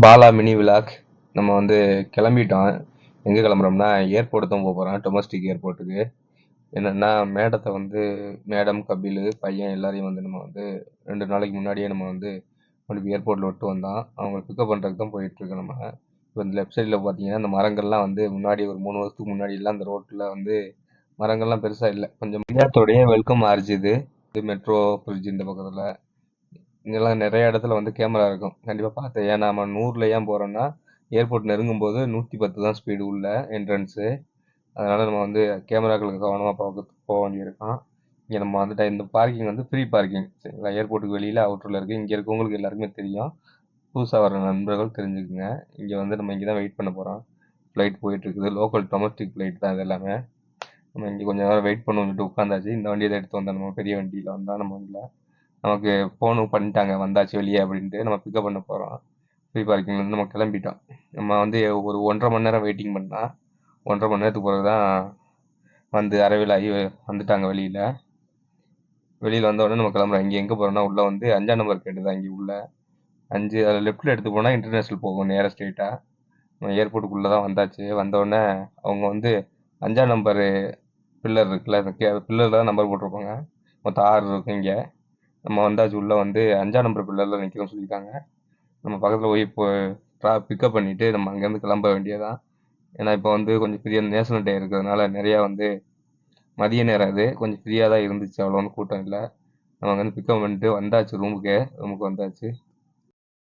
Bala mini vlog. நம்ம வந்து கிளம்பிட்டோம். எங்கே கிளம்புறோம்னா ஏர்போர்ட் தான் போகிறோம், டொமஸ்டிக் ஏர்போர்ட்டுக்கு. என்னென்னா மேடத்தை வந்து மேடம் கபில் பையன் எல்லாரையும் வந்து நம்ம வந்து 2 நாளைக்கு முன்னாடியே நம்ம வந்து கொண்டு போய் ஏர்போர்ட்டில் விட்டு வந்தோம். அவங்களை பிக்கப் பண்ணுறதுக்கு தான் போயிட்டுருக்கோம் நம்ம. இப்போ இந்த லெஃப்ட் சைடில் பார்த்தீங்கன்னா இந்த மரங்கள்லாம் வந்து முன்னாடி ஒரு 3 வருஷத்துக்கு முன்னாடிலாம் அந்த ரோட்டில் வந்து மரங்கள்லாம் பெருசாக இல்லை, கொஞ்சம் மரியாதையோடைய வெல்கம் ஆர்ஜுது. இது மெட்ரோ பிரிட்ஜ் இந்த பக்கத்தில். இங்கெல்லாம் நிறைய இடத்துல வந்து கேமரா இருக்கும், கண்டிப்பாக பார்த்தேன். ஏன் நம்ம 100ல் ஏன் போகிறோன்னா ஏர்போர்ட் நெருங்கும் போது 110 தான் ஸ்பீடு உள்ள என்ட்ரன்ஸு. அதனால் நம்ம வந்து கேமராக்களுக்கு கவனமாக போக வேண்டியிருக்கும். இங்கே நம்ம வந்துட்டு இந்த பார்க்கிங் வந்து ஃப்ரீ பார்க்கிங், சரிங்களா? ஏர்போர்ட்டுக்கு வெளியில் அவுட்டரில் இருக்குது. இங்கே இருக்கவங்களுக்கு எல்லாருக்குமே தெரியும், புதுசாக வர நண்பர்கள் தெரிஞ்சுக்குங்க. இங்கே வந்து நம்ம இங்கே தான் வெயிட் பண்ண போகிறோம். ஃப்ளைட் போயிட்டுருக்குது, லோக்கல் டொமஸ்டிக் ஃப்ளைட் தான் இது எல்லாமே. நம்ம இங்கே கொஞ்சம் நேரம் வெயிட் பண்ண சொல்லிட்டு உட்காந்தாச்சு. இந்த வண்டியை தான் எடுத்து வந்தோம், நம்ம பெரிய வண்டியில் வந்தால் நம்ம வண்டியில் நமக்கு ஃபோனும் பண்ணிட்டாங்க வந்தாச்சு வெளியே அப்படின்ட்டு. நம்ம பிக்கப் பண்ண போகிறோம். ஃப்ரீ பார்க்கிங்லேருந்து நம்ம கிளம்பிட்டோம். நம்ம வந்து ஒரு 1.5 மணி நேரம் வெயிட்டிங் பண்ணால் 1.5 மணி நேரத்துக்கு பிறகு தான் வந்து அரைவேல் ஆகி வந்துட்டாங்க வெளியில். வெளியில் வந்த உடனே நம்ம கிளம்புறோம். இங்கே எங்கே போகிறோம்னா உள்ளே வந்து 5ஆம் நம்பர் கேட்டு தான். இங்கே உள்ள 5 அதில் லெஃப்ட்டில் எடுத்து போனால் இன்டர்நேஷ்னல் போகும் நேராக ஸ்ட்ரெயிட்டாக. நம்ம ஏர்போர்ட்டுக்குள்ளே தான் வந்தாச்சு. வந்தோடனே அவங்க வந்து 5ஆம் நம்பரு பில்லர் இருக்குல்ல, அந்த பில்லரில் தான் நம்பர் போட்டிருப்பாங்க. மொத்தம் 6 இருக்கும் இங்கே. நம்ம வந்தாச்சு. உள்ளே வந்து 5ஆம் நம்பர் பில்லரில் நிற்கிறோம்னு சொல்லியிருக்காங்க. நம்ம பக்கத்தில் போய் இப்போ பிக்கப் பண்ணிவிட்டு நம்ம அங்கேருந்து கிளம்ப வேண்டியதான். ஏன்னா இப்போ வந்து கொஞ்சம் ஃப்ரீயாக நேஷனல் டே இருக்கிறதுனால நிறையா வந்து மதிய நேரம் இது கொஞ்சம் ஃப்ரீயாக தான் இருந்துச்சு, அவ்வளோ ஒன்றும் கூட்டம் இல்லை. நம்ம அங்கேருந்து பிக்கப் பண்ணிட்டு வந்தாச்சு ரூமுக்கு வந்தாச்சு.